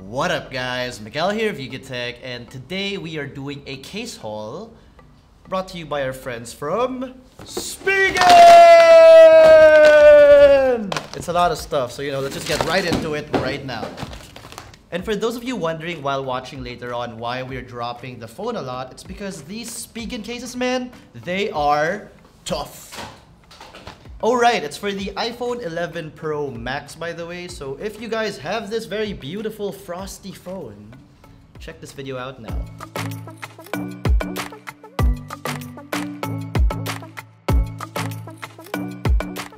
What up guys, Miguel here of Tech, and today we are doing a case haul brought to you by our friends from SPIGEN! It's a lot of stuff, so let's just get right into it right now. And for those of you wondering while watching later on why we're dropping the phone a lot, it's because these SPIGEN cases, man, they are tough. Alright, it's for the iPhone 11 Pro Max, by the way, so if you guys have this very beautiful frosty phone, check this video out now.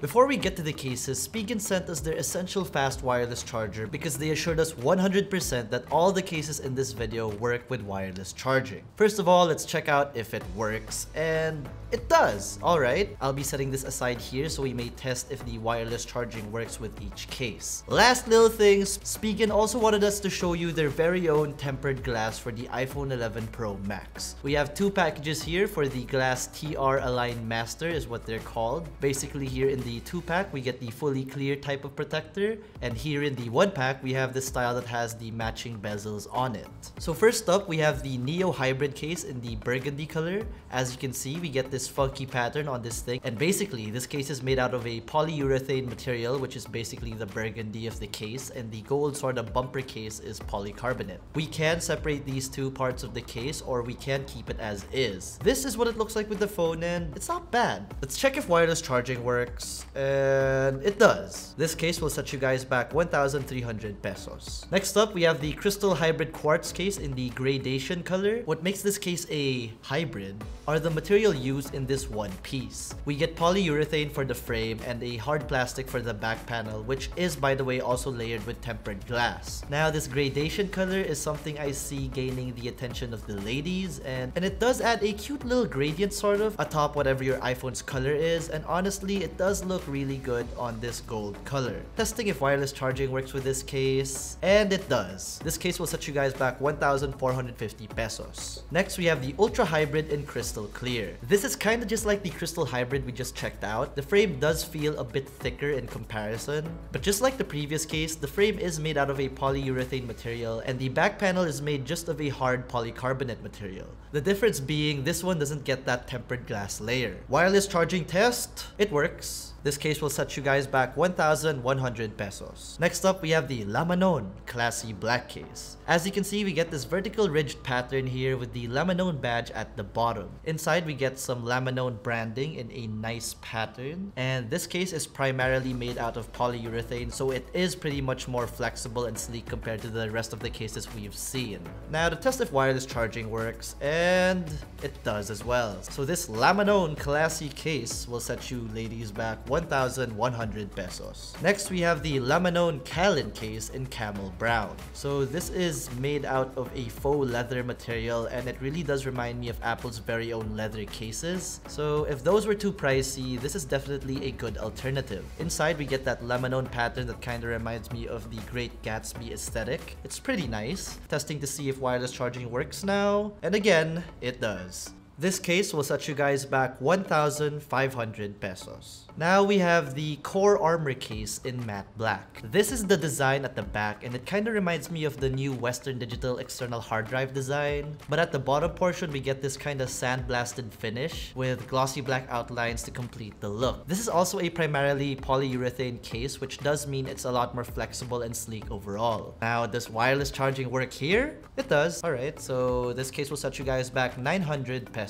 Before we get to the cases, SPIGEN sent us their essential fast wireless charger because they assured us 100% that all the cases in this video work with wireless charging. First of all, let's check out if it works, and it does! Alright, I'll be setting this aside here so we may test if the wireless charging works with each case. Last little things, SPIGEN also wanted us to show you their very own tempered glass for the iPhone 11 Pro Max. We have two packages here for the glass TR Align Master is what they're called. Basically here in the 2-pack, we get the fully clear type of protector, and here in the 1-pack, we have the style that has the matching bezels on it. So first up, we have the Neo Hybrid case in the burgundy color. As you can see, we get this funky pattern on this thing, and basically, this case is made out of a polyurethane material, which is basically the burgundy of the case, and the gold sort of bumper case is polycarbonate. We can separate these two parts of the case, or we can keep it as is. This is what it looks like with the phone, and it's not bad. Let's check if wireless charging works. And it does. This case will set you guys back 1,300 pesos. Next up, we have the Crystal Hybrid Quartz case in the gradation color. What makes this case a hybrid are the material used in this one piece. We get polyurethane for the frame and a hard plastic for the back panel, which is, by the way, also layered with tempered glass. Now, this gradation color is something I see gaining the attention of the ladies, and it does add a cute little gradient sort of atop whatever your iPhone's color is, and honestly, it does look really good on this gold color. Testing if wireless charging works with this case, and it does. This case will set you guys back 1,450 pesos. Next, we have the Ultra Hybrid in Crystal Clear. This is kind of just like the Crystal Hybrid we just checked out. The frame does feel a bit thicker in comparison, but just like the previous case, the frame is made out of a polyurethane material, and the back panel is made just of a hard polycarbonate material. The difference being this one doesn't get that tempered glass layer. Wireless charging test, it works. This case will set you guys back 1,100 pesos. Next up, we have the Lamanon Classy Black case. As you can see, we get this vertical ridged pattern here with the Lamanon badge at the bottom. Inside, we get some Lamanon branding in a nice pattern. And this case is primarily made out of polyurethane, so it is pretty much more flexible and sleek compared to the rest of the cases we've seen. Now, to test if wireless charging works, and it does as well. So this Lamanon Classy case will set you ladies back 1,100 pesos. Next, we have the Lamanon Calin case in Camel Brown. So this is made out of a faux leather material, and it really does remind me of Apple's very own leather cases. So if those were too pricey, this is definitely a good alternative. Inside, we get that Lamanon pattern that kind of reminds me of the Great Gatsby aesthetic. It's pretty nice. Testing to see if wireless charging works now, and again, it does. This case will set you guys back 1,500 pesos. Now we have the Core Armour case in matte black. This is the design at the back, and it kind of reminds me of the new Western Digital external hard drive design. But at the bottom portion, we get this kind of sandblasted finish with glossy black outlines to complete the look. This is also a primarily polyurethane case, which does mean it's a lot more flexible and sleek overall. Now, does wireless charging work here? It does. Alright, so this case will set you guys back 900 pesos.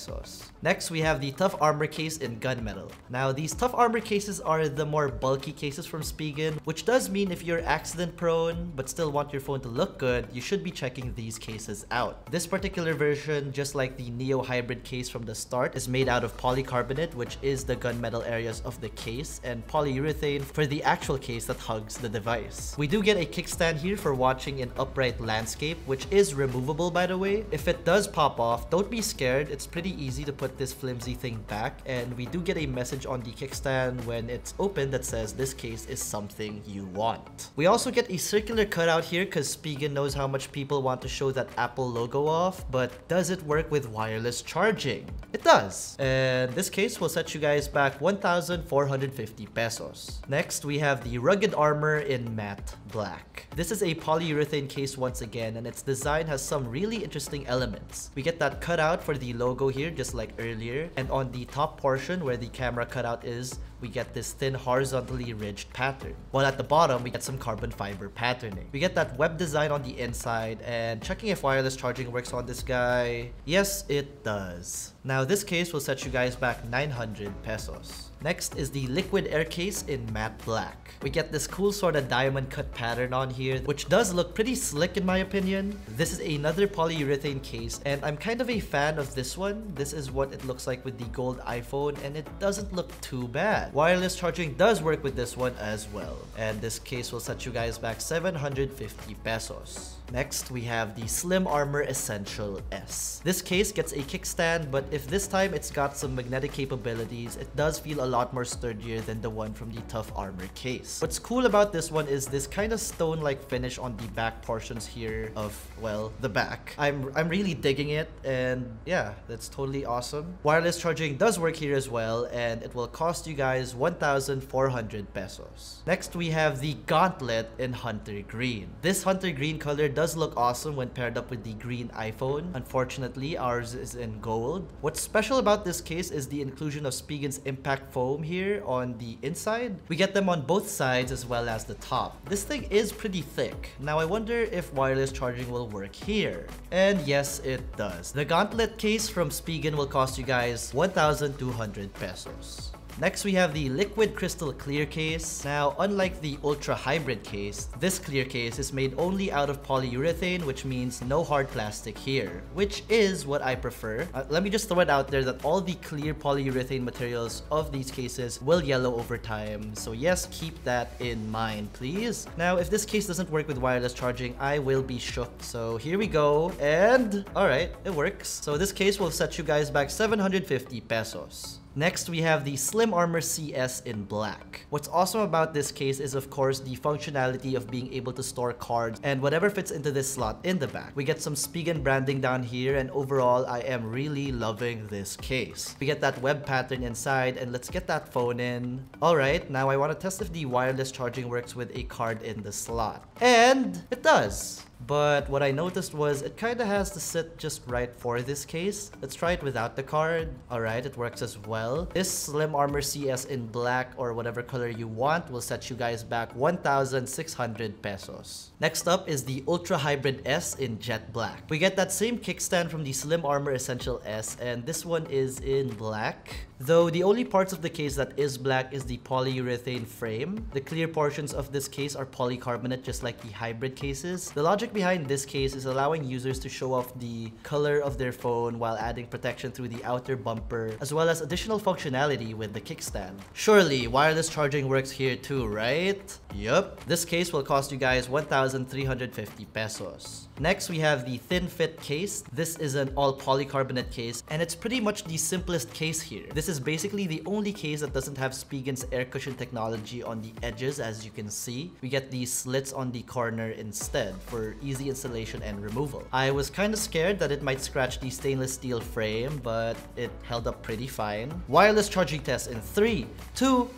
Next, we have the Tough Armour case in gunmetal. Now, these Tough Armour cases are the more bulky cases from SPIGEN, which does mean if you're accident prone but still want your phone to look good, you should be checking these cases out. This particular version, just like the Neo Hybrid case from the start, is made out of polycarbonate, which is the gunmetal areas of the case, and polyurethane for the actual case that hugs the device. We do get a kickstand here for watching in upright landscape, which is removable, by the way. If it does pop off, don't be scared. It's pretty pretty easy to put this flimsy thing back, and we do get a message on the kickstand when it's open that says this case is something you want. We also get a circular cutout here because Spigen knows how much people want to show that Apple logo off, but does it work with wireless charging? It does. And this case will set you guys back 1,450 pesos. Next, we have the rugged Armour in matte black. This is a polyurethane case once again, and its design has some really interesting elements. We get that cutout for the logo here, just like earlier, and on the top portion where the camera cutout is, we get this thin horizontally ridged pattern. While at the bottom, we get some carbon fiber patterning. We get that web design on the inside, and checking if wireless charging works on this guy. Yes, it does. Now this case will set you guys back 900 pesos. Next is the liquid air case in matte black. We get this cool sort of diamond cut pattern on here, which does look pretty slick in my opinion. This is another polyurethane case, and I'm kind of a fan of this one. This is what it looks like with the gold iPhone, and it doesn't look too bad. Wireless charging does work with this one as well, and this case will set you guys back 750 pesos. Next, we have the Slim Armour Essential S. This case gets a kickstand, but if this time it's got some magnetic capabilities, it does feel a lot more sturdier than the one from the Tough Armour case. What's cool about this one is this kind of stone-like finish on the back portions here of, well, the back. I'm really digging it, and yeah, that's totally awesome. Wireless charging does work here as well, and it will cost you guys 1,400 pesos. Next, we have the Gauntlet in Hunter Green. This Hunter Green color does look awesome when paired up with the green iPhone. Unfortunately, ours is in gold. What's special about this case is the inclusion of Spigen's impact foam here on the inside. We get them on both sides as well as the top. This thing is pretty thick. Now I wonder if wireless charging will work here. And yes, it does. The Gauntlet case from Spigen will cost you guys 1,200 pesos. Next, we have the liquid crystal clear case. Now, unlike the ultra hybrid case, this clear case is made only out of polyurethane, which means no hard plastic here, which is what I prefer. Let me just throw it out there that all the clear polyurethane materials of these cases will yellow over time. So yes, keep that in mind, please. Now, if this case doesn't work with wireless charging, I will be shook. So here we go. And alright, it works. So this case will set you guys back 750 pesos. Next, we have the Slim Armour CS in black. What's awesome about this case is, of course, the functionality of being able to store cards and whatever fits into this slot in the back. We get some Spigen branding down here, and overall, I am really loving this case. We get that web pattern inside, and let's get that phone in. Alright, now I want to test if the wireless charging works with a card in the slot. And it does! But what I noticed was it kind of has to sit just right for this case. Let's try it without the card. Alright, it works as well. This Slim Armour CS in black or whatever color you want will set you guys back 1,600 pesos. Next up is the Ultra Hybrid S in jet black. We get that same kickstand from the Slim Armour Essential S, and this one is in black. Though the only parts of the case that is black is the polyurethane frame. The clear portions of this case are polycarbonate, just like the hybrid cases. The logic behind this case is allowing users to show off the color of their phone while adding protection through the outer bumper, as well as additional functionality with the kickstand. Surely, wireless charging works here too, right? Yup. This case will cost you guys 1,350 pesos. Next, we have the Thin Fit case. This is an all polycarbonate case, and it's pretty much the simplest case here. This is basically the only case that doesn't have Spigen's air cushion technology on the edges, as you can see. We get these slits on the corner instead for easy installation and removal. I was kind of scared that it might scratch the stainless steel frame, but it held up pretty fine. Wireless charging test in 3, 2,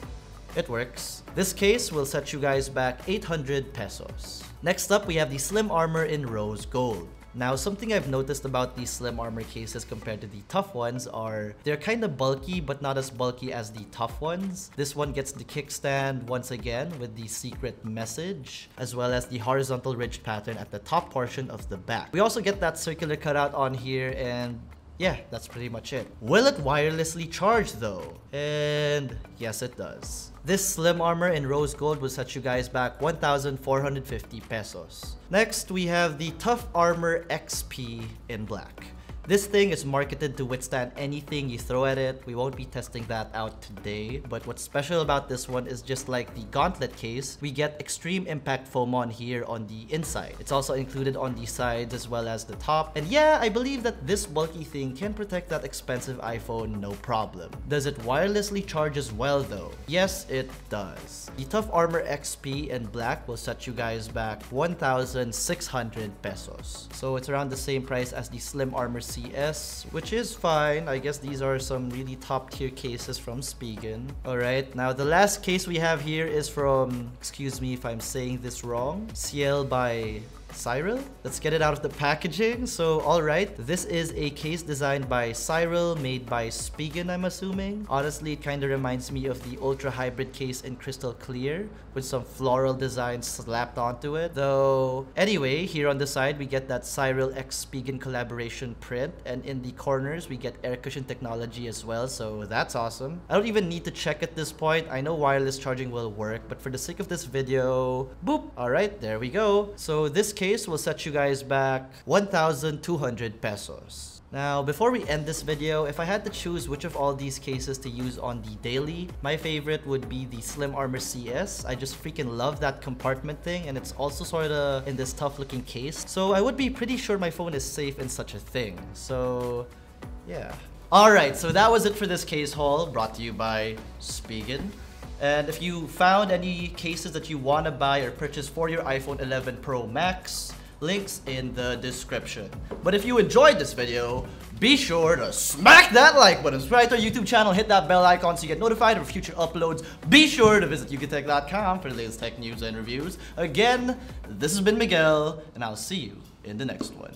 it works. This case will set you guys back 800 pesos. Next up, we have the Slim Armour in rose gold. Now, something I've noticed about these Slim Armour cases compared to the tough ones are they're kind of bulky, but not as bulky as the tough ones. This one gets the kickstand once again with the secret message, as well as the horizontal ridge pattern at the top portion of the back. We also get that circular cutout on here, and yeah, that's pretty much it. Will it wirelessly charge though? And yes, it does. This Slim Armour in rose gold will set you guys back 1,450 pesos. Next, we have the Tough Armour XP in black. This thing is marketed to withstand anything you throw at it. We won't be testing that out today, but what's special about this one is just like the Gauntlet case, we get extreme impact foam on here on the inside. It's also included on the sides as well as the top. And yeah, I believe that this bulky thing can protect that expensive iPhone no problem. Does it wirelessly charge as well though? Yes, it does. The Tough Armor XP in black will set you guys back 1,600 pesos. So it's around the same price as the Slim Armor CS, which is fine. I guess these are some really top tier cases from SPIGEN. Alright, now the last case we have here is from, excuse me if I'm saying this wrong, CL by Cyril? Let's get it out of the packaging. So, alright, this is a case designed by Cyril, made by SPIGEN, I'm assuming. Honestly, it kind of reminds me of the Ultra Hybrid case in crystal clear, with some floral designs slapped onto it. Though, anyway, here on the side, we get that Cyril x SPIGEN collaboration print, and in the corners, we get air cushion technology as well, so that's awesome. I don't even need to check at this point. I know wireless charging will work, but for the sake of this video, boop! Alright, there we go. So, this case will set you guys back 1,200 pesos. Now, before we end this video, if I had to choose which of all these cases to use on the daily, my favorite would be the Slim Armor CS. I just freaking love that compartment thing, and it's also sorta in this tough looking case. So I would be pretty sure my phone is safe in such a thing. So, yeah. Alright, so that was it for this case haul, brought to you by SPIGEN. And if you found any cases that you want to buy or purchase for your iPhone 11 Pro Max, links in the description. But if you enjoyed this video, be sure to smack that like button, subscribe to our YouTube channel, hit that bell icon so you get notified of future uploads. Be sure to visit ukitech.com for the latest tech news and reviews. Again, this has been Miguel, and I'll see you in the next one.